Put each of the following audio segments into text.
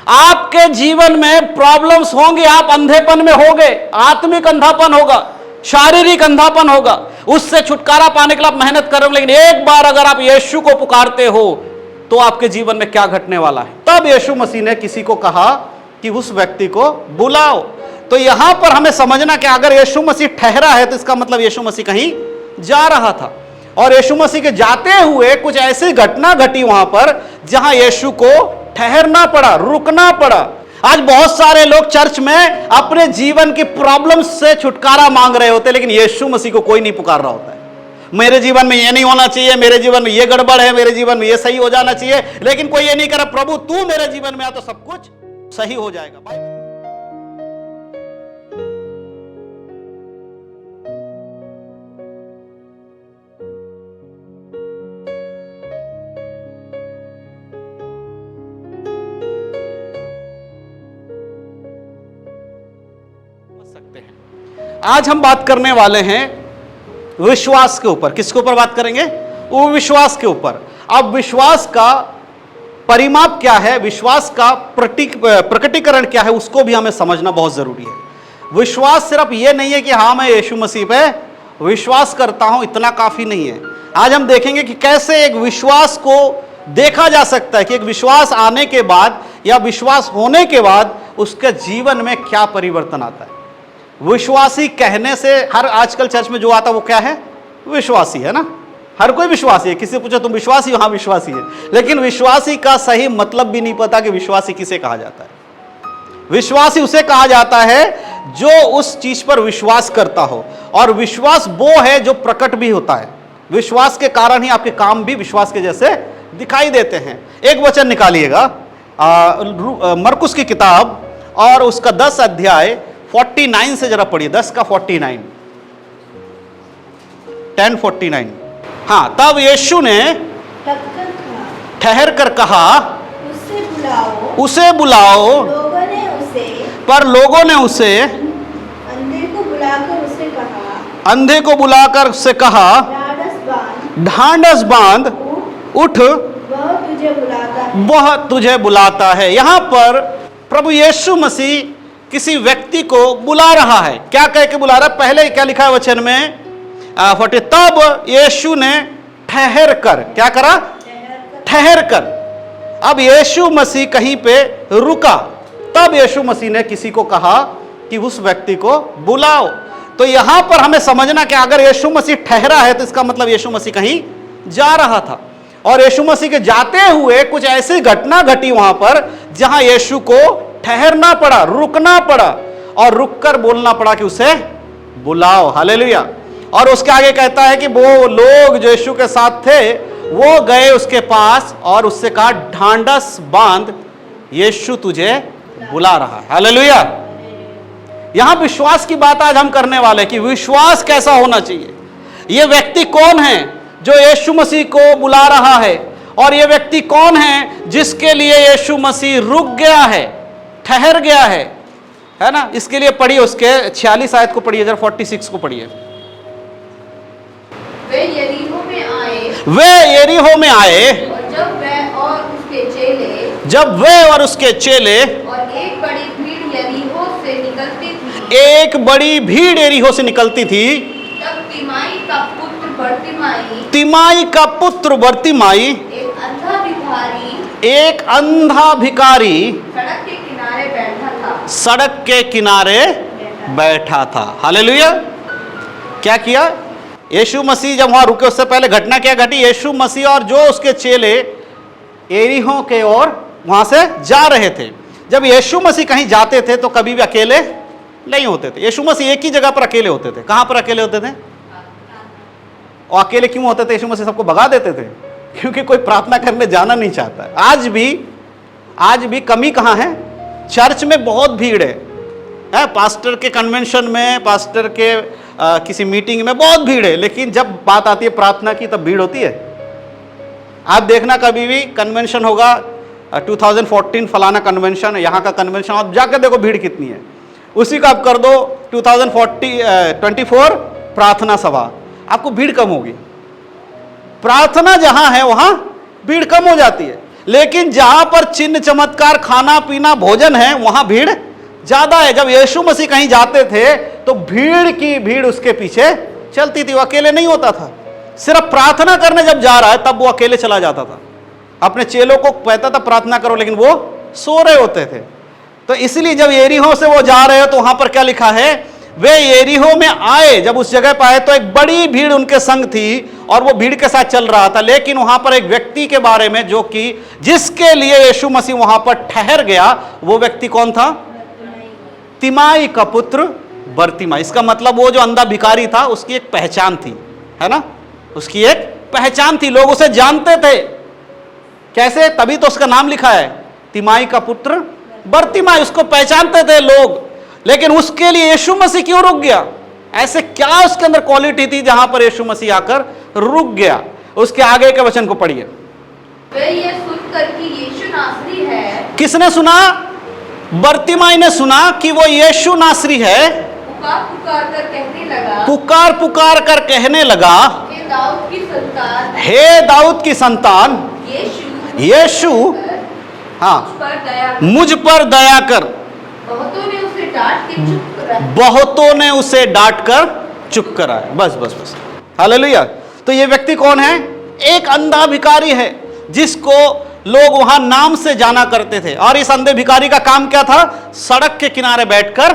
आपके जीवन में प्रॉब्लम्स होंगे, आप अंधेपन में होगे, आत्मिक अंधापन होगा, शारीरिक अंधापन होगा, उससे छुटकारा पाने के लिए आप मेहनत करोगे। लेकिन एक बार अगर आप यीशु को पुकारते हो तो आपके जीवन में क्या घटने वाला है। तब यीशु मसीह ने किसी को कहा कि उस व्यक्ति को बुलाओ। तो यहां पर हमें समझना कि अगर यीशु मसीह ठहरा है तो इसका मतलब यीशु मसीह कहीं जा रहा था, और यीशु मसीह के जाते हुए कुछ ऐसी घटना घटी वहां पर जहां यीशु को ठहरना पड़ा, रुकना पड़ा। आज बहुत सारे लोग चर्च में अपने जीवन की प्रॉब्लम्स से छुटकारा मांग रहे होते, लेकिन यीशु मसीह को कोई नहीं पुकार रहा होता है। मेरे जीवन में ये नहीं होना चाहिए, मेरे जीवन में ये गड़बड़ है, मेरे जीवन में ये सही हो जाना चाहिए, लेकिन कोई ये नहीं कर रहा, प्रभु तू मेरे जीवन में आ तो सब कुछ सही हो जाएगा। सकते हैं। आज हम बात करने वाले हैं विश्वास के ऊपर। किसके ऊपर बात करेंगे? वो विश्वास के ऊपर। अब विश्वास का परिमाप क्या है, विश्वास का प्रकटीकरण क्या है, उसको भी हमें समझना बहुत जरूरी है। विश्वास सिर्फ ये नहीं है कि हाँ मैं यीशु मसीह पे विश्वास करता हूं, इतना काफी नहीं है। आज हम देखेंगे कि कैसे एक विश्वास को देखा जा सकता है कि एक विश्वास आने के बाद या विश्वास होने के बाद उसके जीवन में क्या परिवर्तन आता है। विश्वासी कहने से हर आजकल चर्च में जो आता है वो क्या है? विश्वासी है ना, हर कोई विश्वासी है। किसी से पूछो तुम विश्वासी हो? हाँ विश्वासी है। लेकिन विश्वासी का सही मतलब भी नहीं पता कि विश्वासी किसे कहा जाता है। विश्वासी उसे कहा जाता है जो उस चीज पर विश्वास करता हो, और विश्वास वो है जो प्रकट भी होता है। विश्वास के कारण ही आपके काम भी विश्वास के जैसे दिखाई देते हैं। एक वचन निकालिएगा, मरकुस की किताब और उसका 10 अध्याय 49 से जरा पढ़िए। 10 का 49, 10:49। हाँ, तब यीशु ने ठहर कर कहा, उसे बुलाओ। पर लोगों ने उसे अंधे को बुलाकर उससे कहा, ढांढस बांध, उठ, वह तुझे बुलाता है। यहां पर प्रभु यीशु मसीह किसी व्यक्ति को बुला रहा है। क्या कह के बुला रहा है? पहले क्या लिखा है वचन में? तब यीशु ने ठहर कर, क्या करा? ठहर कर। अब यीशु मसीह कहीं पे रुका, तब यीशु मसीह ने किसी को कहा कि उस व्यक्ति को बुलाओ। तो यहां पर हमें समझना कि अगर यीशु मसीह ठहरा है तो इसका मतलब यीशु मसीह कहीं जा रहा था, और यीशु मसीह के जाते हुए कुछ ऐसी घटना घटी वहां पर जहां यीशु को ठहरना पड़ा, रुकना पड़ा, और रुककर बोलना पड़ा कि उसे बुलाओ। हालेलुया। और उसके आगे कहता है कि वो लोग जो यीशु के साथ थे वो गए उसके पास और उससे कहा, ढांढस बांध, यीशु तुझे बुला रहा है। हालेलुया। यहां विश्वास की बात आज हम करने वाले कि विश्वास कैसा होना चाहिए। ये व्यक्ति कौन है जो यीशु मसीह को बुला रहा है, और ये व्यक्ति कौन है जिसके लिए यीशु मसीह रुक गया है, ठहर गया है ना। इसके लिए पढ़िए उसके 46 आयत को पढ़िए, जरा 46 को पढ़िए। वे यरीहो में आए, और जब वे और उसके चेले और एक बड़ी भीड़ यरीहो से निकलती थी, तब तिमाई का पुत्र बर्तिमाई, एक अंधा भिखारी सड़क के किनारे बैठा था। हालेलुया। क्या किया यीशु मसीह? जब वहां रुके उससे पहले घटना क्या घटी? यीशु मसीह और जो उसके चेले एरिहो के ओर वहां से जा रहे थे। जब यीशु मसीह कहीं जाते थे तो कभी भी अकेले नहीं होते थे। यीशु मसीह एक ही जगह पर अकेले होते थे। कहां पर अकेले होते थे? और अकेले क्यों होते थे? यीशु मसीह सबको भगा देते थे, क्योंकि कोई प्रार्थना करने जाना नहीं चाहता। आज भी कमी कहां है? चर्च में बहुत भीड़ है, पास्टर के कन्वेंशन में, पास्टर के किसी मीटिंग में बहुत भीड़ है, लेकिन जब बात आती है प्रार्थना की तब भीड़ होती है। आप देखना कभी भी कन्वेंशन होगा, 2014 फलाना कन्वेंशन है, यहाँ का कन्वेंशन, आप जाकर देखो भीड़ कितनी है। उसी का आप कर दो 2024 प्रार्थना सभा, आपको भीड़ कम होगी। प्रार्थना जहां है वहां भीड़ कम हो जाती है। लेकिन जहां पर चिन्ह चमत्कार, खाना पीना, भोजन है, वहां भीड़ ज्यादा है। जब यीशु मसीह कहीं जाते थे तो भीड़ की भीड़ उसके पीछे चलती थी, वो अकेले नहीं होता था। सिर्फ प्रार्थना करने जब जा रहा है तब वो अकेले चला जाता था। अपने चेलों को कहता था प्रार्थना करो, लेकिन वो सो रहे होते थे। तो इसलिए जब यरीहो से वो जा रहे हो तो वहां पर क्या लिखा है, वे यरीहो में आए। जब उस जगह पर आए तो एक बड़ी भीड़ उनके संग थी और वो भीड़ के साथ चल रहा था। लेकिन वहां पर एक व्यक्ति के बारे में जो कि जिसके लिए यीशु मसीह वहां पर ठहर गया, वो व्यक्ति कौन था? तिमाई का पुत्र बर्तिमाई। इसका मतलब वो जो अंधा भिखारी था उसकी एक पहचान थी, है ना, उसकी एक पहचान थी, लोग उसे जानते थे। कैसे? तभी तो उसका नाम लिखा है तिमाई का पुत्र बर्तिमाई, उसको पहचानते थे लोग। लेकिन उसके लिए यीशु मसीह क्यों रुक गया? ऐसे क्या उसके अंदर क्वालिटी थी जहां पर यीशु मसीह आकर रुक गया? उसके आगे के वचन को पढ़िए। वे ये सुनकर कि यीशु नासरी है, किसने सुना? बर्तिमाई ने सुना कि वो यीशु नासरी है। पुकार पुकार कर कहने लगा, पुकार पुकार कर कहने लगा, हे दाऊद की संतान, हे दाऊद की संतान, यीशु यीशु, हाँ, मुझ पर दया कर। मुझ पर दया कर। बहुतों ने उसे डांट के चुप करा। बहुतों ने उसे डांट कर चुप कराया। बस बस बस, हालेलुया। तो ये व्यक्ति कौन है? एक अंधा भिखारी है जिसको लोग वहां नाम से जाना करते थे। और इस अंधे भिखारी का काम क्या था? सड़क के किनारे बैठकर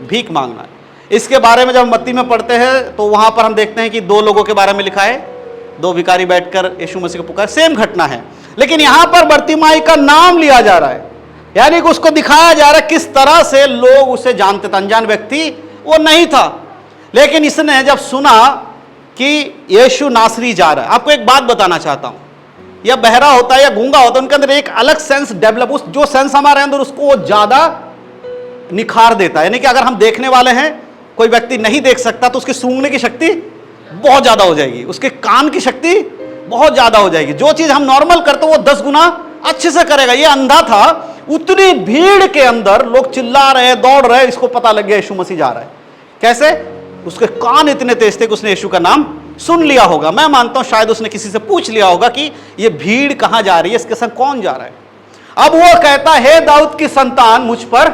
भीख मांगना। इसके बारे में जब मत्ती में पढ़ते हैं तो वहां पर हम देखते हैं कि दो लोगों के बारे में लिखा है, दो भिखारी बैठकर यीशु मसीह को पुकार, सेम घटना है। लेकिन यहां पर बर्तिमाई का नाम लिया जा रहा है, यानी कि उसको दिखाया जा रहा है किस तरह से लोग उसे जानते थे। अनजान व्यक्ति वो नहीं था। लेकिन इसने जब सुना कि यीशु नासरी जा रहा है, आपको एक बात बताना चाहता हूं, या बहरा होता है या गूंगा होता है, उनके अंदर एक अलग सेंस डेवलप, उस जो सेंस हमारे अंदर उसको वो ज्यादा निखार देता है। यानी कि अगर हम देखने वाले हैं, कोई व्यक्ति नहीं देख सकता तो उसकी सूंघने की शक्ति बहुत ज्यादा हो जाएगी, उसके कान की शक्ति बहुत ज्यादा हो जाएगी। जो चीज हम नॉर्मल करते वो 10 गुना अच्छे से करेगा। ये अंधा था, उतनी भीड़ के अंदर लोग चिल्ला रहे, दौड़ रहे, इसको पता लग गया यीशु मसीह जा रहा है। कैसे? उसके कान इतने तेज थे कि उसने यीशु का नाम सुन लिया होगा। मैं मानता हूं शायद उसने किसी से पूछ लिया होगा कि ये भीड़ कहां जा रही है, इसके संग कौन जा रहा है। अब वो कहता है, दाऊद की संतान मुझ पर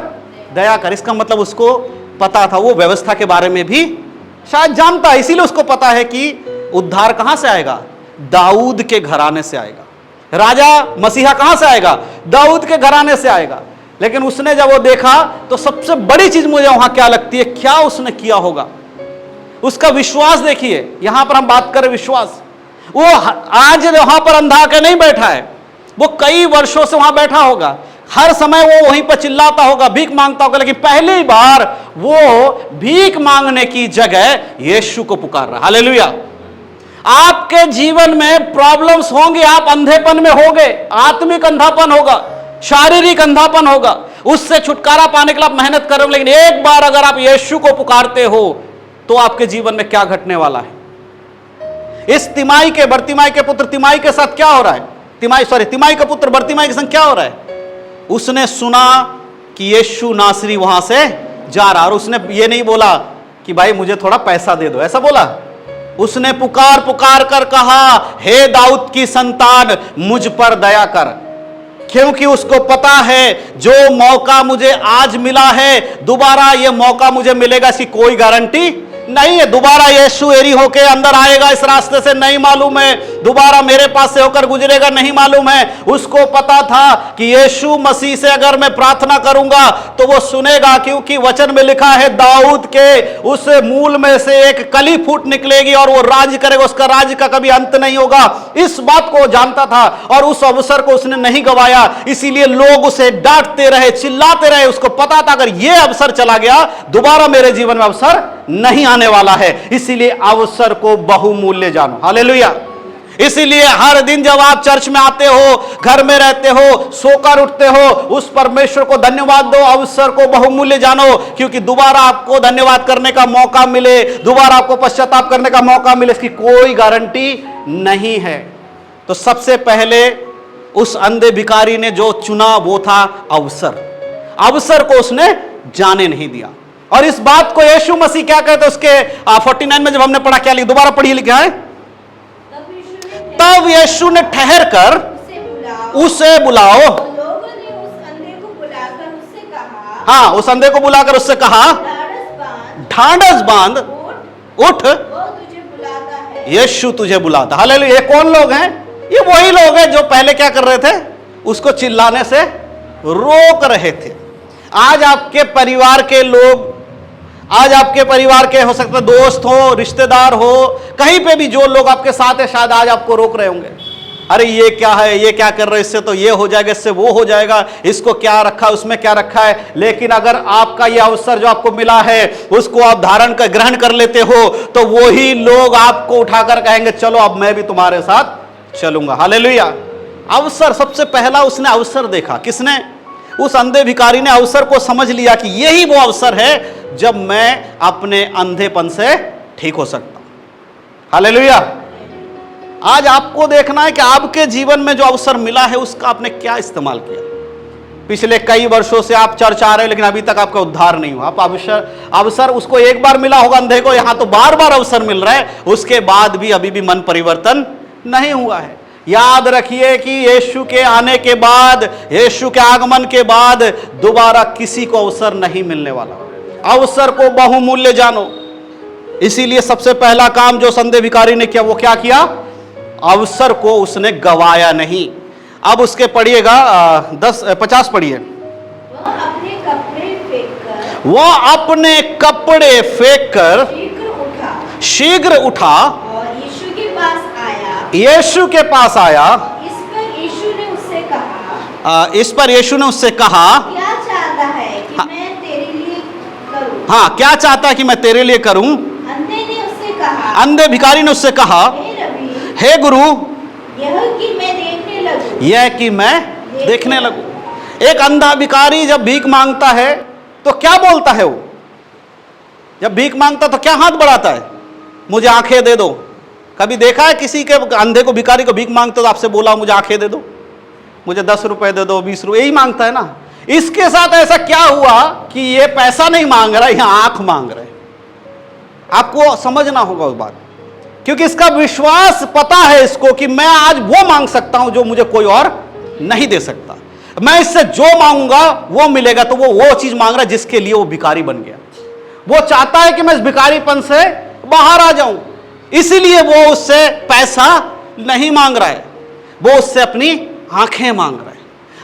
दया कर। इसका मतलब उसको पता था, वो व्यवस्था के बारे में भी शायद जानता है, इसीलिए उसको पता है कि उद्धार कहां से आएगा? दाऊद के घराने से आएगा। राजा मसीहा कहां से आएगा? दाऊद के घराने से आएगा। लेकिन उसने जब वो देखा तो सबसे बड़ी चीज मुझे वहां क्या लगती है, क्या उसने किया होगा? उसका विश्वास देखिए। यहां पर हम बात करें विश्वास, वो आज वहां पर अंधा के नहीं बैठा है, वो कई वर्षों से वहां बैठा होगा, हर समय वो वहीं पर चिल्लाता होगा, भीख मांगता होगा। लेकिन पहली बार वो भीख मांगने की जगह यीशु को पुकार रहा। हालेलुया। आपके जीवन में प्रॉब्लम्स होंगे, आप अंधेपन में होंगे, आत्मिक अंधापन होगा, शारीरिक अंधापन होगा, उससे छुटकारा पाने के लिए आप मेहनत करोगे। लेकिन एक बार अगर आप यीशु को पुकारते हो तो आपके जीवन में क्या घटने वाला है? इस तिमाई के, बर्तिमाई के पुत्र तिमाई के साथ क्या हो रहा है? तिमाई का पुत्र बर्तिमाई के संग क्या हो रहा है? उसने सुना कि यीशु नासरी वहां से जा रहा, और उसने ये नहीं बोला कि भाई मुझे थोड़ा पैसा दे दो, ऐसा बोला। उसने पुकार पुकार कर कहा, हे दाऊद की संतान मुझ पर दया कर। क्योंकि उसको पता है जो मौका मुझे आज मिला है, दोबारा ये मौका मुझे मिलेगा इसकी कोई गारंटी नहीं है। दोबारा यीशु यरीहो के अंदर आएगा इस रास्ते से नहीं मालूम है, दोबारा मेरे पास से होकर गुजरेगा नहीं मालूम है। उसको पता था कि यीशु मसीह से अगर मैं प्रार्थना करूंगा तो वो सुनेगा, क्योंकि वचन में लिखा है दाऊद के उस मूल में से एक कली फूट निकलेगी और वो राज करेगा, उसका राज का कभी अंत नहीं होगा। इस बात को जानता था और उस अवसर को उसने नहीं गवाया, इसीलिए लोग उसे डांटते रहे, चिल्लाते रहे। उसको पता था अगर ये अवसर चला गया दोबारा मेरे जीवन में अवसर नहीं आने वाला है, इसीलिए अवसर को बहुमूल्य जानो। हालेलुया। इसीलिए हर दिन जब आप चर्च में आते हो, घर में रहते हो, सोकर उठते हो, उस परमेश्वर को धन्यवाद दो, अवसर को बहुमूल्य जानो, क्योंकि दोबारा आपको धन्यवाद करने का मौका मिले, दोबारा आपको पश्चाताप करने का मौका मिले, इसकी कोई गारंटी नहीं है। तो सबसे पहले उस अंधे भिखारी ने जो चुना वो था अवसर। अवसर को उसने जाने नहीं दिया। और इस बात को यीशु मसीह क्या कहते हैं? उसके 49 में जब हमने पढ़ा, क्या लिखा? दोबारा पढ़िए, लिखा है, तब यीशु ने ठहर कर बुलाओ। उसे बुलाओ। तो लोगों ने उस अंधे को बुलाकर उससे कहा, हाँ, उस अंधे को बुलाकर उससे कहा, ढांढस बांध, उठ, वो तुझे बुलाता है। यीशु तुझे बुलाता। हालेलुया। ये कौन लोग हैं? ये वही लोग हैं जो पहले क्या कर रहे थे? उसको चिल्लाने से रोक रहे थे। आज आपके परिवार के लोग, आज आपके परिवार के हो सकता है दोस्त हो, रिश्तेदार हो, कहीं पे भी जो लोग आपके साथ है, शायद आज आपको रोक रहे होंगे। अरे ये क्या है, ये क्या कर रहे, इससे तो ये हो जाएगा, इससे वो हो जाएगा, इसको क्या रखा, उसमें क्या रखा है। लेकिन अगर आपका ये अवसर जो आपको मिला है उसको आप धारण कर ग्रहण कर लेते हो, तो वही लोग आपको उठाकर कहेंगे चलो अब मैं भी तुम्हारे साथ चलूंगा। हालेलुया। अवसर, सबसे पहला उसने अवसर देखा। किसने? उस अंधे भिखारी ने अवसर को समझ लिया कि यही वो अवसर है जब मैं अपने अंधेपन से ठीक हो सकता हूं। हालेलुया। आज आपको देखना है कि आपके जीवन में जो अवसर मिला है उसका आपने क्या इस्तेमाल किया। पिछले कई वर्षों से आप चर्च आ रहे हैं लेकिन अभी तक आपका उद्धार नहीं हुआ। आप अवसर उसको एक बार मिला होगा अंधे को, यहां तो बार बार अवसर मिल रहा है, उसके बाद भी अभी भी मन परिवर्तन नहीं हुआ है। याद रखिए कि यीशु के आने के बाद, यीशु के आगमन के बाद दोबारा किसी को अवसर नहीं मिलने वाला। अवसर को बहुमूल्य जानो। इसीलिए सबसे पहला काम जो अंधे भिखारी ने किया, वो क्या किया? अवसर को उसने गवाया नहीं। अब उसके पढ़िएगा 50 पढ़िए। वह अपने कपड़े फेंककर, वो अपने कपड़े फेंककर शीघ्र उठा और और यीशु के पास आया। यीशु के पास आया। इस पर यीशु ने उससे कहा, क्या चाहता है कि मैं तेरे लिए करूं? हाँ, क्या चाहता है कि मैं तेरे लिए करूं? अंधे ने उससे कहा, अंधे भिखारी ने उससे कहा, हे रबी, हे गुरु, यह कि मैं देखने लगूं। यह कि मैं देखने लगूं। एक अंधा भिखारी जब भीख मांगता है तो क्या बोलता है? वो जब भीख मांगता तो क्या हाथ बढ़ाता है? मुझे आंखें दे दो। कभी देखा है किसी के अंधे को, भिखारी को भीख मांगते तो आपसे बोला मुझे आंखें दे दो, मुझे 10 रुपए दे दो, 20 रुपए, यही मांगता है ना। इसके साथ ऐसा क्या हुआ कि ये पैसा नहीं मांग रहा, यहां आंख मांग रहा है। आपको समझना होगा उस बात, क्योंकि इसका विश्वास पता है इसको कि मैं आज वो मांग सकता हूं जो मुझे कोई और नहीं दे सकता। मैं इससे जो मांगूंगा वो मिलेगा। तो वो चीज मांग रहा है जिसके लिए वो भिखारी बन गया। वो चाहता है कि मैं इस भिखारीपन से बाहर आ जाऊं, इसीलिए वो उससे पैसा नहीं मांग रहा है, वो उससे अपनी आंखें मांग रहा है।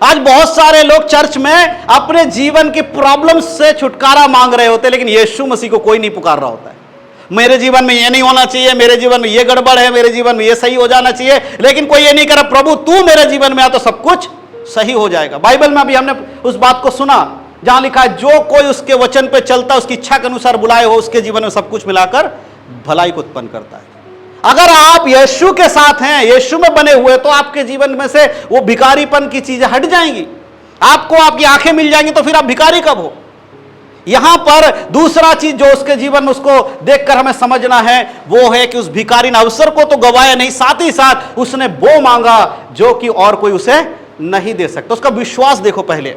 आज बहुत सारे लोग चर्च में अपने जीवन की प्रॉब्लम्स से छुटकारा मांग रहे होते हैं, लेकिन यीशु मसीह को कोई नहीं पुकार रहा होता है। मेरे जीवन में ये नहीं होना चाहिए, मेरे जीवन में ये गड़बड़ है, मेरे जीवन में ये सही हो जाना चाहिए, लेकिन कोई ये नहीं कर रहा, प्रभु तू मेरे जीवन में आ तो सब कुछ सही हो जाएगा। बाइबल में अभी हमने उस बात को सुना जहां लिखा है, जो कोई उसके वचन पे चलता, उसकी इच्छा के अनुसार बुलाए हो, उसके जीवन में सब कुछ मिलाकर भलाई को उत्पन्न करता है। अगर आप यीशु के साथ हैं, यीशु में बने हुए, तो आपके जीवन में से वो भिखारीपन की चीजें हट जाएंगी, आपको आपकी आंखें मिल जाएंगी, तो फिर आप भिखारी कब हो? यहां पर दूसरा चीज जो उसके जीवन में उसको देखकर हमें समझना है, वो है कि उस भिखारी ने अवसर को तो गवाया नहीं, साथ ही साथ उसने वो मांगा जो कि और कोई उसे नहीं दे सकता। उसका विश्वास देखो पहले,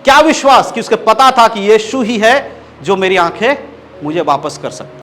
क्या विश्वास कि उसके पता था कि यीशु ही है जो मेरी आंखें मुझे वापस कर सकता।